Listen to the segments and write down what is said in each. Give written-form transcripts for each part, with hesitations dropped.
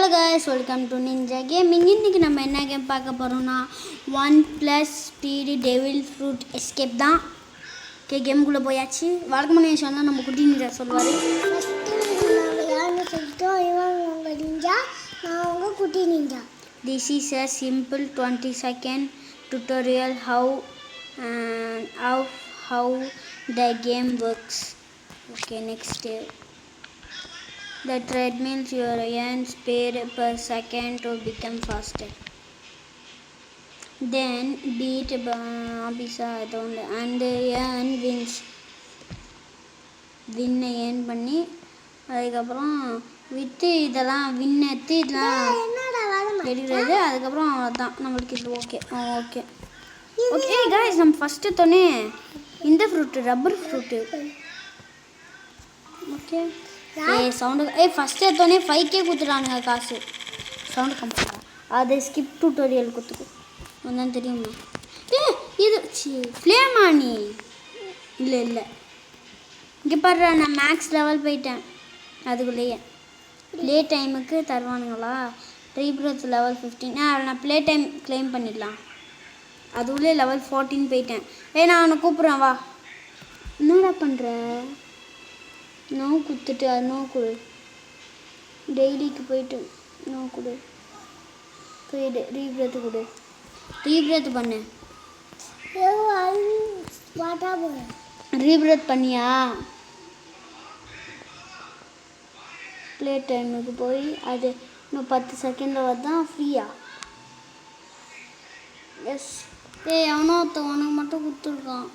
Hello guys, welcome to ninja gaming. இன்றைக்கி நம்ம என்ன கேம் பார்க்க போகிறோம்னா 1+speed டெவில் ஃப்ரூட் எஸ்கேப் தான். ஓகே, கேமுக்குள்ளே போயாச்சு. வழக்கமான விஷயம் தான் நம்ம குட்டி நிஞ்சா சொல்லுவார். யாருன்னு சொல்லிட்டோம், இவன் உங்கள் நிஞ்சா, நான் உங்கள் குட்டி ninja. This is a simple 20-second tutorial how the game works. Okay, next. The treadmills you earn speed per second to become faster. Then beat and earn wins. வின்னை ஏர்ன் பண்ணி அதுக்கப்புறம் விற்று இதெல்லாம் வின் எடுத்து இதெல்லாம் எடுக்கிறது. அதுக்கப்புறம் அவ்வளோதான், நம்மளுக்கு இது ஓகே ஓகே ஓகே கைஸ். நம்ம ஃபஸ்ட்டு தோனே இந்த fruit rubber fruit. Okay sound first எடுத்தோடனே 5K கொடுத்துட்டானுங்க காசு. சவுண்டு கம்மியாக அது ஸ்கிப் டியூட்டோரியல் கொடுத்துக்கும் ஒன்றும் தெரியுமா? இது ஃப்ளேமானி இல்லை இங்கே பாரு, நான் மேக்ஸ் லெவல் போயிட்டேன். அதுக்குள்ளேயே ப்ளே டைமுக்கு தருவானுங்களா? ரீப்ரத் லெவல் 15. நான் ப்ளே டைம் கிளைம் பண்ணிடலாம். அதுக்குள்ளே லெவல் 14 போயிட்டேன். நான் அவனை கூப்பிட்றேன், வா. என்னடா பண்ணுற? நோ கொடுத்துட்டு அது நோ கொடு. டெய்லிக்கு போயிட்டு நோ கொடு. போயிடு ரீப்ரத்து கொடு. ரீப்ரத் பண்ணு. ரீப்ரத் பண்ணியா? ப்ளே டைமுக்கு போய் அது இன்னும் 10 செகண்டில் வரதான் ஃப்ரீயா? எஸ். அவனோ உனக்கு மட்டும் கொடுத்துருக்கான்.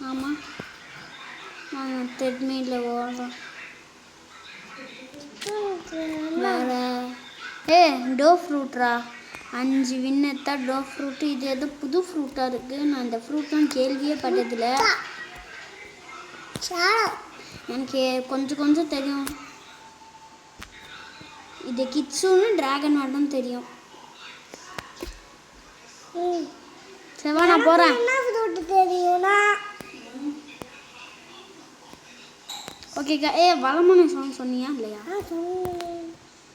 ஆமாம், நான் த்ரெட்மில்ல ஓடுறேன். வேறு டோ ஃப்ரூட்ரா 5 வின்னத்தா டோ ஃப்ரூட்டு. இது எதோ புது ஃப்ரூட்டாக இருக்குது. நான் இந்த ஃப்ரூட்லாம் கேள்வியே பட்டதில்லை. எனக்கு கொஞ்சம் தெரியும். இது கிட்ஸுன்னு ட்ராகன் வாட்டும் தெரியும். செவ்வா நான் போகிறேன். ஓகேக்கா. வளமான சாங் சொன்னியா இல்லையா?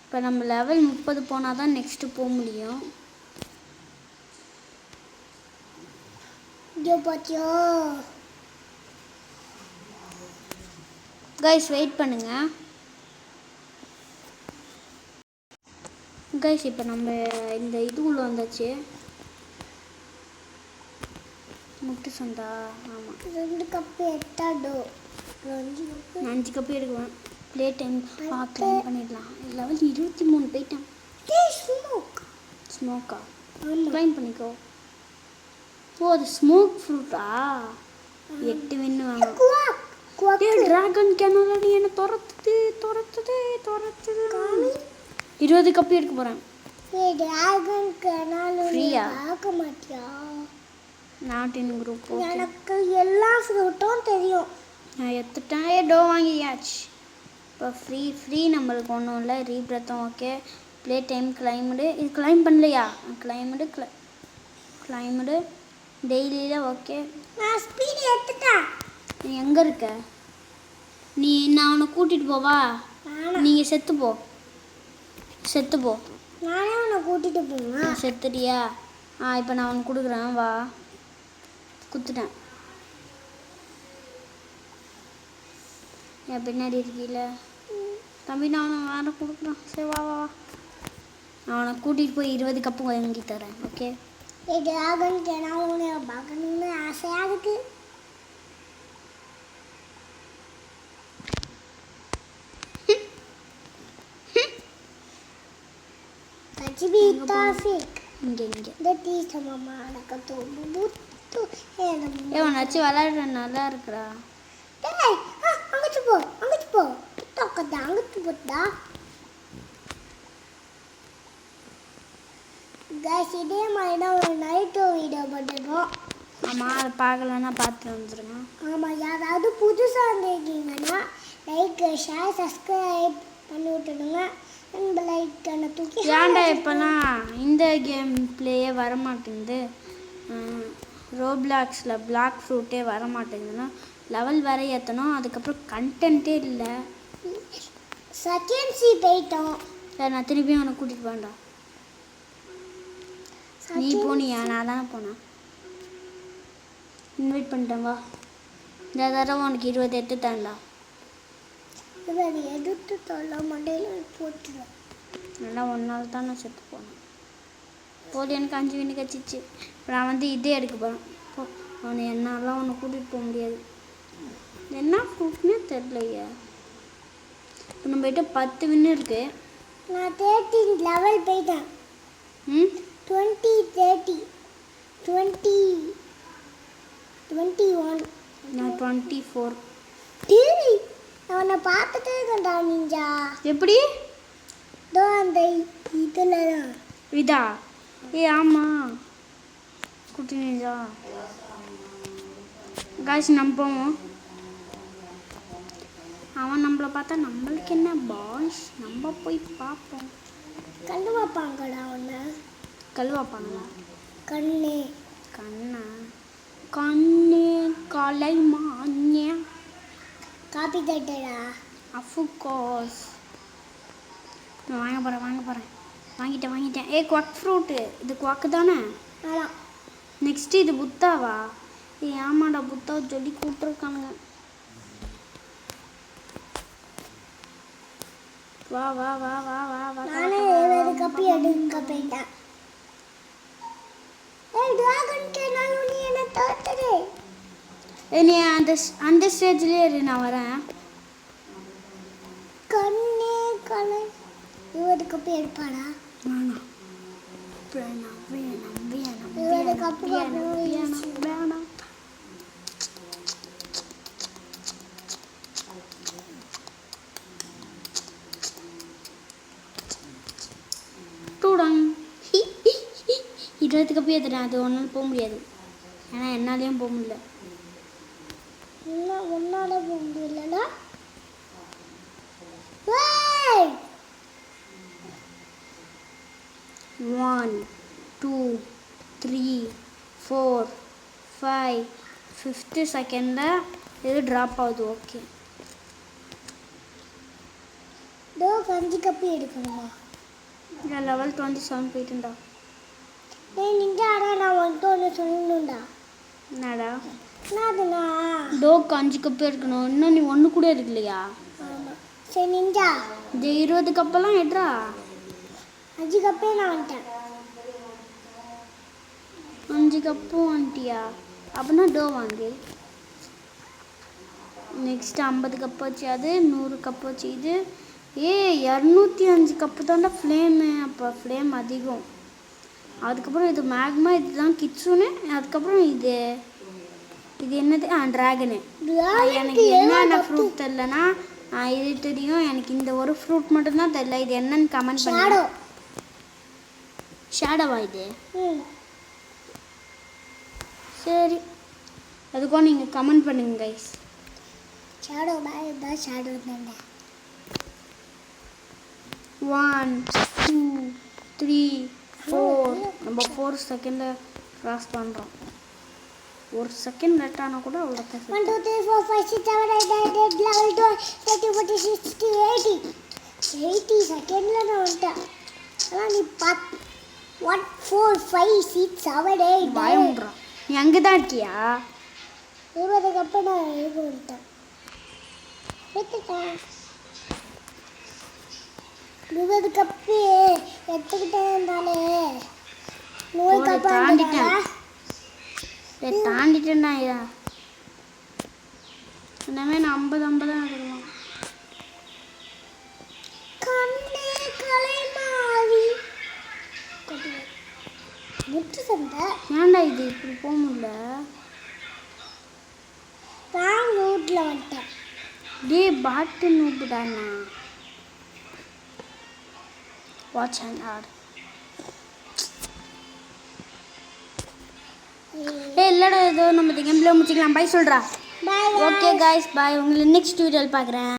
இப்போ நம்ம லெவல் 30 போனால் தான் நெக்ஸ்ட்டு போக முடியும். கைஸ் வெயிட் பண்ணுங்க கைஸ். இப்போ நம்ம இந்த இதுக்குள்ளே வந்தாச்சு. முட்டு சந்தா. ஆமாம், 2 கப்பு எட்டாடோ 5 கப்பு எடுக்குவேன். ப்ளே டைம் கிளைம் பண்ணிடலாம். லெவல் 23 போயிட்டேன். ஸ்மோக்கா கிளைம் பண்ணிக்கோ. அது ஸ்மோக் ஃப்ரூட்டா? 8 வின்னு வாங்க. ட்ராகன் கேனல் என்ன துரத்துது 20 கப்பு எடுக்க போகிறேன். ஃப்ரீயா? நாட்டின் குரூப். எனக்கு எல்லா ஃப்ரூட்டும் தெரியும். நான் எடுத்துட்டேன். டோ வாங்கியாச்சு. இப்போ ஃப்ரீ நம்மளுக்கு ஒன்றும் இல்லை. ரீப்ரத்தும் ஓகே. Play time claimed. இது கிளைம் பண்ணலையா? கிளைம்டு டெய்லியில் ஓகே. நான் ஸ்பீடு எடுத்துட்டேன். நீ எங்கே இருக்க? நான் அவனை கூட்டிகிட்டு போவா? நீங்கள் செத்து போ. நானே உன்னை கூட்டிகிட்டு போவேன். செத்துட்டியா? இப்போ நான் அவனுக்கு கொடுக்குறேன், வா. குத்துட்டேன். என் பின்னாடி இருக்கீல தம்பி, நான் அவனை வேறு கொடுக்குறேன். சரி வா. அவனை கூட்டிகிட்டு போய் 20 கப்பு வாங்கி தரேன். ஓகே. ட்ராகன் கேனாலும் பார்க்கணுன்னு ஆசையாக இருக்கு. வச்சு விளையாடுற நல்லா இருக்குடா. அங்கிட்டு போ அங்கிட்டு போட்டா. இதே மாதிரி தான் ஒரு நைட்டோ வீடியோ போட்டுருக்கோம். ஆமாம், அதை பார்க்கலன்னா பார்த்துட்டு வந்துடுங்க. ஆமாம், யாராவது புதுசாக இருந்திருக்கீங்கன்னா லைக் ஷேர் சப்ஸ்கிரைப் பண்ணி விட்டுடுங்க. ஏன்டா இப்போலாம் இந்த கேம் பிளேயே வரமாட்டேங்குது. ரோப்ளாக்ஸில் பிளாக் ஃப்ரூட்டே வரமாட்டேங்குதுன்னா லெவல் வேறு ஏற்றணும். அதுக்கப்புறம் கண்டென்ட்டே இல்லை. செகண்ட் சி போயிட்டோம். சரி நான் திருப்பியும் உன்னை கூட்டிகிட்டு போண்டா. நீ போனியா? நான் தானே போனேன். இன்வைட் பண்ணிட்டேன் வா. இந்த தடவை உனக்கு 20 எடுத்துட்டான்டா. இவர் எடுத்து தொல்ல மண்டையில் போட்டுருவேன். நல்லா 1 நாள் தான் நான் செத்து போனேன். போது எனக்கு 5 வின்னு கச்சிச்சு. இப்போ நான் வந்து இதே எடுக்க போகிறேன். போ அவனை என்னாலாம் அவனை கூட்டிகிட்டு போக முடியாது. என்ன ஃப்ரூட்னே தெரிலையே. இப்போ நம்ம கிட்ட 10 வின்னு இருக்கு. நான் 13 லெவல் போயிட்டேன். 20 30 20 21. நான் 24. டேய் அவனை பார்த்துட்டே இருக்கேன்டா நிஞ்சா. எப்படி? தோ அந்த இதில் தான். இதா? ஆமாம் குட்டி நிஞ்சா. காய்ச்சி நம்ம போவோம். அவன் நம்மளை பார்த்தா நம்மளுக்கு என்ன பாய்ஸ், நம்ம போய் பார்ப்போம். கண்ணு வைப்பாங்கடா ஒன்று. கழுவாப்பாங்களா? கண்ணு கண்ணா கண்ணே கலை மான்யா. காப்பி தட்டடா. அஃப்கோர்ஸ். நான் வாங்க போகிறேன். வாங்கிட்டேன். Quack fruit. இது குவாக்கு தானே? ஆமாம். நெக்ஸ்ட்டு இது புத்தாவா? ஆமாடா புத்தா சொல்லி கூப்பிட்ருக்கானுங்க. வா வா வா வா வா வா. நானே ஒரு கப்பி எடுக்க போயிட்டேன். டிராகன் கேனால் நீ என்ன தோத்துரு. நீ அந்த ஸ்டேஜ்லேயே இரு, நான் வரேன். கண்ணே கலை 20 கப்பி எடுப்பாடா. வேணாம். டூடாங் 20 கப்பி எடுத்துட்டேன். அது ஒன்றால் போக முடியாது. ஏன்னா என்னாலையும் போக முடியல. ஒன்னால போக முடியலடா. 1 2 3 4 5 5th செகண்டில் இது ட்ராப் ஆகுது. ஓகே தோ 5 கப்பி எடுக்கணுமா? நான் லெவல் 27 போயிட்டுண்டா. நிஞ்சா நான் ஒன்று சொல்லணும்டா. என்னடா? என்னதுண்ணா? டோக்கு 5 கப்பு எடுக்கணும். இன்னும் நீ 1 கூட எடுக்கலையா? ஆமாம். சரி நிஞ்சா இந்த 20 கப்பெல்லாம் எடுறா. 5 கப்பே நான் வந்துட்டேன். 5 கப்பும் வந்துட்டியா? அப்படின்னா டோ வாங்கு. நெக்ஸ்ட்டு 50 கப்பு வச்சு அது 100 கப்பு வச்சு இது. 205 கப்பு தாண்டா ஃப்ளேமு. அப்போ ஃப்ளேம் அதிகம். அதுக்கப்புறம் இது மேக்மா, இதுதான் கிட்ஸுன்னு. அதுக்கப்புறம் இது என்னது? ட்ராகனு. எனக்கு என்னென்ன ஃப்ரூட் தெரிலனா இது தெரியும். எனக்கு இந்த ஒரு ஃப்ரூட் மட்டும்தான் தெரியல. இது என்னன்னு கமெண்ட் பண்ணி. ஷேடோவா இது? சரி, அதுக்கும் நீங்கள் கமெண்ட் பண்ணுங்க கைஸ். ஷேடோ தான் ஷேடோ தானே. 1 2 3 4 நம்ம 4 செகண்டில் க்ராஸ் பண்ணுறோம். 1 செகண்ட் லேட் ஆனால் கூட அவ்வளோ. 1 2 3 4 5 6 7 8 9 10 11 12 13 14 16 80 செகண்டில் நான் வந்துட்டேன். ஆனால் நீ 1 4 5 6 7 8 பயமுடுறான். நீ அங்கே தான் இருக்கியா? 20 கப்பை நான் எழுத வந்துட்டேன். எடுத்துட்டேன். 20 கப்பு எடுத்துக்கிட்டே இருந்தாலே 100 கப்பு தாண்டிட்டேன்னா இனிமே நான் 50 தான் எடுக்கலாம். கண்ணே கலை மாறி முட்டு சண்டை. ஏன்டா இது இப்படி போக முடியல? ராங் ரூட்டில் வந்துட்டேன். பாட்டு நூப்புடாண்ணா. Watch and add. இல்லைடா, ஏதோ நம்ம கேம்ல முடிச்சுக்கலாம். பை சொல்கிறா. பாய். ஓகே காய்ஸ், பாய். உங்களை நெக்ஸ்ட் வீடியோவில் பார்க்குறேன்.